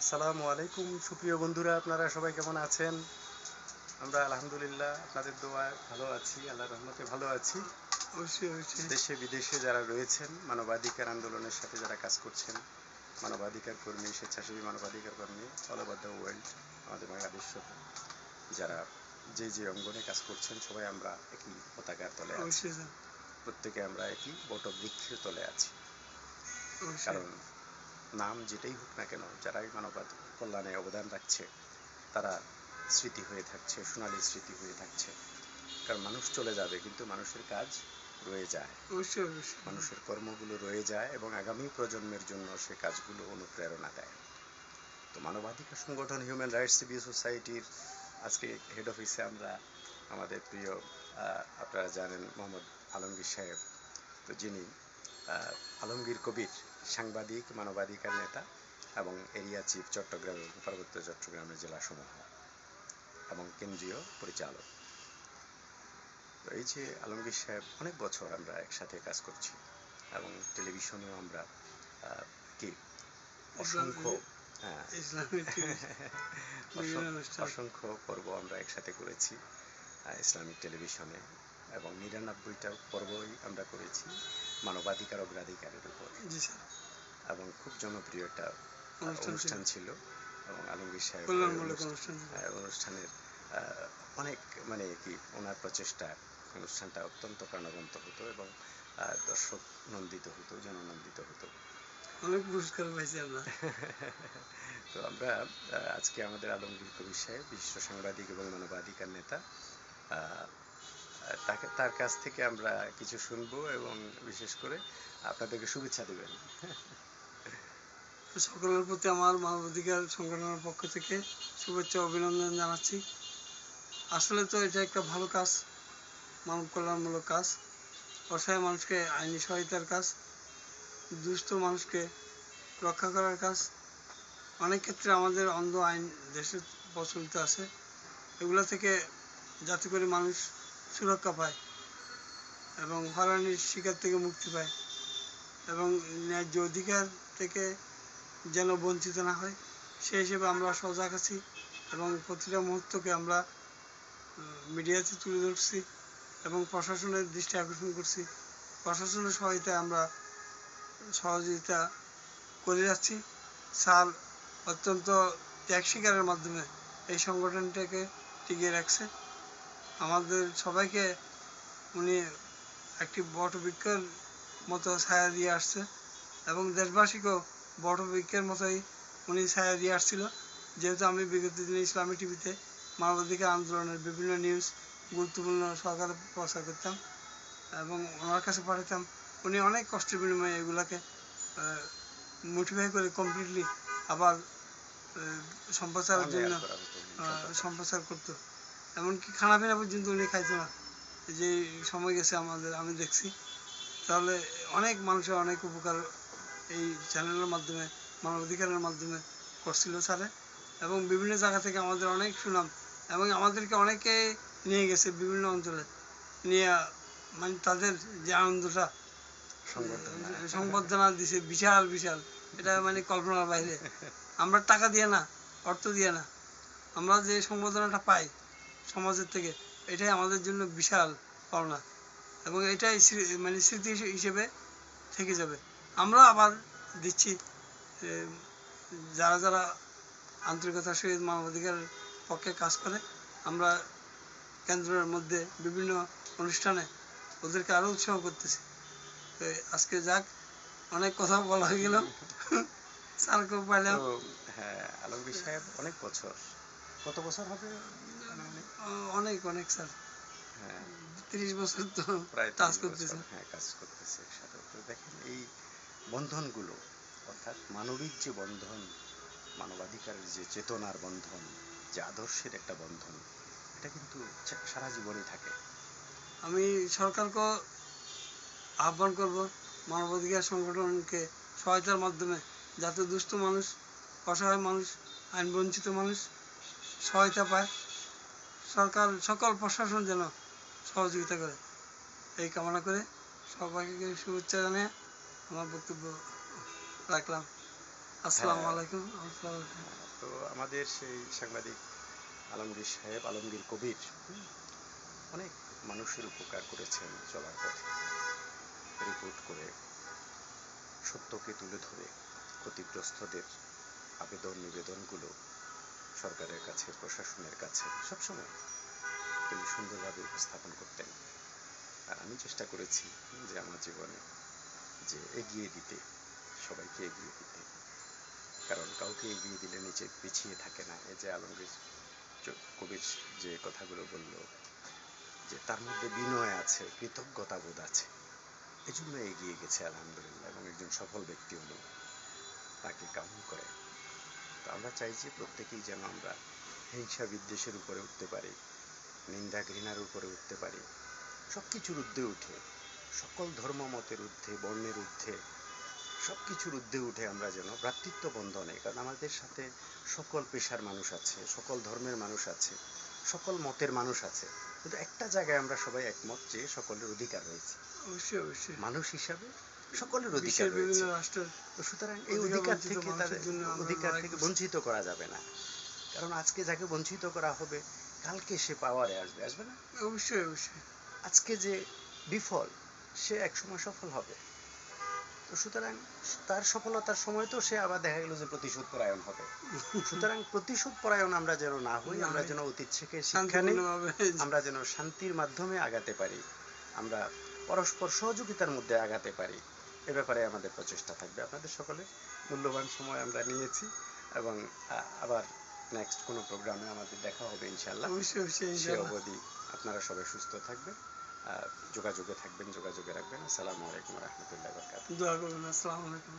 আসসালামু আলাইকুম সুপ্রিয় বন্ধুরা, আপনারা সবাই কেমন আছেন? আমরা আলহামদুলিল্লাহ আপনাদের দোয়ায় ভালো আছি, আল্লাহর রহমতে ভালো আছি। অবশ্যই অবশ্যই দেশে বিদেশে যারা রয়েছেন, মানবাধিকার আন্দোলনের সাথে যারা কাজ করছেন, মানবাধিকার কর্মী, স্বেচ্ছাসেবী মানবাধিকার কর্মী অল ওভার দ্য ওয়ার্ল্ড, আমাদের বাংলাদেশ সহ যারা যে যে অঙ্গনে কাজ করছেন, সবাই আমরা একই পতাকার তলে আছি। অবশ্যই স্যার, প্রত্যেকে আমরা একই বটবৃক্ষের তলে আছি। অবশ্যই কারণ নাম যেটাই হোক না কেন, যারাই মানবাধিকার কল্যাণে অবদান রাখছে তারা স্মৃতি হয়ে থাকছে, সোনালী স্মৃতি হয়ে থাকছে। কারণ মানুষ চলে যাবে কিন্তু মানুষের কাজ রয়ে যায়, অবশ্যই অবশ্যই মানুষের কর্মগুলো রয়ে যায় এবং আগামী প্রজন্মের জন্য সে কাজগুলো অনুপ্রেরণা দেয়। তো মানবাধিকার সংগঠন হিউম্যান রাইটস রিভিউ সোসাইটির আজকে হেড অফিসে আমরা আমাদের প্রিয় আপনারা জানেন মোহাম্মদ আলমগীর সাহেব, তো যিনি আলমগীর কবির, সাংবাদিক, মানবাধিকার নেতা এবং এরিয়া চিফ চট্টগ্রাম এবং পার্বত্য চট্টগ্রামের জেলাসমূহ এবং কেন্দ্রীয় পরিচালক। তো এই যে আলমগীর সাহেব, অনেক বছর আমরা একসাথে কাজ করছি এবং টেলিভিশনেও আমরা কি অসংখ্য হ্যাঁ ইসলামিক বিভিন্ন অনুষ্ঠান অসংখ্য পর্ব আমরা একসাথে করেছি ইসলামিক টেলিভিশনে, এবং ৯৯টা পর্বই আমরা করেছি মানবাধিকার অগ্রাধিকারের উপর। জি স্যার, এবং খুব জনপ্রিয় একটা অনুষ্ঠান ছিল এবং আলমগীর সাহেব কল্যাণমূলক অনুষ্ঠান অনুষ্ঠানের অনেক মানে কি ওনার প্রচেষ্টা অনুষ্ঠানটা অত্যন্ত প্রাণবন্ত হতো এবং দর্শক নন্দিত হতো, জননন্দিত হতো। অনেক পুরস্কার পাইছি আমরা। তো আমরা আজকে আমাদের আলমগীর কবির সাহেব, বিশিষ্ট সাংবাদিক এবং মানবাধিকার নেতা, তার কাছ থেকে আমরা কিছু শুনবো এবং বিশেষ করে আপনাদেরকে শুভেচ্ছা দেবেন। সকলের প্রতি আমার মানবাধিকার সংগঠনের পক্ষ থেকে শুভেচ্ছা অভিনন্দন জানাচ্ছি। আসলে তো এটা একটা ভালো কাজ, মানব কল্যাণমূলক কাজ, অসহায় মানুষকে আইনি সহায়তার কাজ, দুস্থ মানুষকে রক্ষা করার কাজ। অনেক ক্ষেত্রে আমাদের অন্ধ আইন দেশে প্রচলিত আছে, এগুলো থেকে যাতে করে মানুষ সুরক্ষা পায় এবং হয়রানির শিকার থেকে মুক্তি পায় এবং ন্যায্য অধিকার থেকে যেন বঞ্চিত না হয়, সেই হিসেবে আমরা সজাগ আছি এবং প্রতিটা মুহূর্তকে আমরা মিডিয়াতে তুলে ধরছি এবং প্রশাসনের দৃষ্টি আকর্ষণ করছি। প্রশাসনের সহায়তায় আমরা সহযোগিতা করে যাচ্ছি। স্যার অত্যন্ত ত্যাগ স্বীকারের মাধ্যমে এই সংগঠনটাকে টিকিয়ে রাখছে। আমাদের সবাইকে উনি একটি বটবৃক্ষের মতো ছায়া দিয়ে আসছে এবং দেশবাসীকেও বটবৃক্ষের মতোই উনি ছায়া দিয়ে আসছিল। যেহেতু আমি বিগত দিনে ইসলামী টিভিতে মানবাধিকার আন্দোলনের বিভিন্ন নিউজ গুরুত্বপূর্ণ সহকারে প্রচার করতাম এবং ওনার কাছে পাঠাতাম, উনি অনেক কষ্টের বিনিময়ে এগুলাকে মোটিফাই করে কমপ্লিটলি আবার সম্প্রচারের জন্য সম্প্রচার করতো। এমনকি খানা পিনা পর্যন্ত উনি খাইতো না, যে সময় গেছে আমাদের আমি দেখছি। তাহলে অনেক মানুষের অনেক উপকার এই চ্যানেলের মাধ্যমে, মানবাধিকারের মাধ্যমে করছিল স্যারে, এবং বিভিন্ন জায়গা থেকে আমাদের অনেক সুনাম এবং আমাদেরকে অনেকে নিয়ে গেছে বিভিন্ন অঞ্চলে নিয়ে, মানে তাদের যে আনন্দটা সংবর্ধনা দিছে বিশাল বিশাল, এটা মানে কল্পনার বাইরে। আমরা টাকা দিয়ে না, অর্থ দিয়ে না, আমরা যে সংবর্ধনাটা পাই সমাজের থেকে, এটাই আমাদের জন্য বিশাল পাওনা এবং এটাই মানে স্মৃতি হিসেবে থেকে যাবে। আমরা আবার দিচ্ছি যারা যারা আন্তরিকতার সহিত মানবাধিকারের পক্ষে কাজ করে, আমরা কেন্দ্রের মধ্যে বিভিন্ন অনুষ্ঠানে ওদেরকে আরও উৎসাহ করতেছি। তো আজকে যাক, অনেক কথা বলা হয়ে গেল, স্যারকেও পাইলাম। হ্যাঁ, আলমগীর সাহেব অনেক বছর, কত বছর হবে? অনেক অনেক স্যার, হ্যাঁ 30 বছর তো প্রায় কাজ করতেছে। হ্যাঁ, কাজ করতেছে একসাথে। তো দেখেন এই বন্ধনগুলো, অর্থাৎ মানবিক যে বন্ধন, মানবাধিকারের যে চেতনার বন্ধন, যে আদর্শের একটা বন্ধন, এটা কিন্তু সারা জীবনই থাকে। আমি সরকারকে আহ্বান করব মানবাধিকার সংগঠনকে সহায়তার মাধ্যমে যাতে দুস্থ মানুষ, অসহায় মানুষ, আইন বঞ্চিত মানুষ সহায়তা পায়। সরকার সকল প্রশাসন যেন সহযোগিতা করে, এই কামনা করে সবাইকে শুভেচ্ছা জানিয়ে আমার বক্তব্য রাখলাম। আসসালামু হ্যাঁ। আলাইকুম আসসালামু আলাইকুম। তো আমাদের সেই সাংবাদিক আলমগীর সাহেব, আলমগীর কবির অনেক মানুষের উপকার করেছেন চলার পথে, রিপোর্ট করে সত্যকে তুলে ধরে ক্ষতিগ্রস্তদের আবেদন নিবেদনগুলো সরকারের কাছে, প্রশাসনের কাছে সবসময় তিনি সুন্দরভাবে উপস্থাপন করতেন। আর আমি চেষ্টা করেছি যে আমার জীবনে যে এগিয়ে দিতে, সবাইকে এগিয়ে দিতে, কারণ কাউকে এগিয়ে দিলে নিচে পিছিয়ে থাকে না। এই যে আলমগীর কবির যে কথাগুলো বলল, যে তার মধ্যে বিনয় আছে, কৃতজ্ঞতা বোধ আছে, এজন্য এগিয়ে গেছে আলহামদুলিল্লাহ, এবং একজন সফল ব্যক্তি উনি, তাকে কাউন্ট করে। তো আমরা চাই যে প্রত্যেকেই যেন আমরা হিংসা বিদ্বেষের উপরে উঠতে পারি, নিন্দা ঘৃণার উপরে উঠতে পারি, সব কিছুর ঊর্ধ্বে উঠে, সকল ধর্ম মতের ঊর্ধ্বে, বর্ণের ঊর্ধ্বে, সব কিছুর ঊর্ধ্বে উঠে আমরা যেন ভ্রাতৃত্ব বন্ধনে, কারণ আমাদের সাথে সকল পেশার মানুষ আছে, সকল ধর্মের মানুষ আছে, সকল মতের মানুষ আছে, কিন্তু একটা জায়গায় আমরা সবাই একমত যে সকলের অধিকার রয়েছে, অবশ্যই অবশ্যই মানুষ হিসাবে সকলের অধিকার বিশ্বের বিভিন্ন রয়েছে। রাষ্ট্রের তো সুতরাং এই অধিকার অধিকার বঞ্চিত থেকে মানুষের তাদের জন্য আমরা অধিকার লড়াই থেকে করছি। বঞ্চিত করা যাবে না, কারণ আজকে যাকে বঞ্চিত করা হবে কালকে সে পাওয়ারে আসবে, আসবে না? অবশ্যই অবশ্যই আজকে যে বিফল, সে একসময় সফল হবে। তো সুতরাং তার সফলতার সময় তো সে আবার দেখা গেল যে প্রতিশোধ পরায়ণ হবে। সুতরাং প্রতিশোধ পরায়ণ আমরা যেন না হই, না আমরা হই। যেন অতীত থেকে শিক্ষা নিই, শান্তিপূর্ণভাবে আমরা যেন শান্তির মাধ্যমে আগাতে পারি, আমরা পরস্পর সহযোগিতার মধ্যে আগাতে পারি, এ ব্যাপারে আমাদের প্রচেষ্টা থাকবে। আপনাদের সকলের মূল্যবান সময় আমরা নিয়েছি, এবং আবার নেক্সট কোনো প্রোগ্রামে আমাদের দেখা হবে ইনশাল্লাহ। অবশ্যই অবশ্যই সে ইনশাআল্লাহ। অবধি আপনারা সবাই সুস্থ থাকবেন, যোগাযোগে থাকবেন, যোগাযোগে রাখবেন। আসসালামু আলাইকুম রহমতুল্লাহ বরকাত। দোয়া করবেন। আসসালামু আলাইকুম।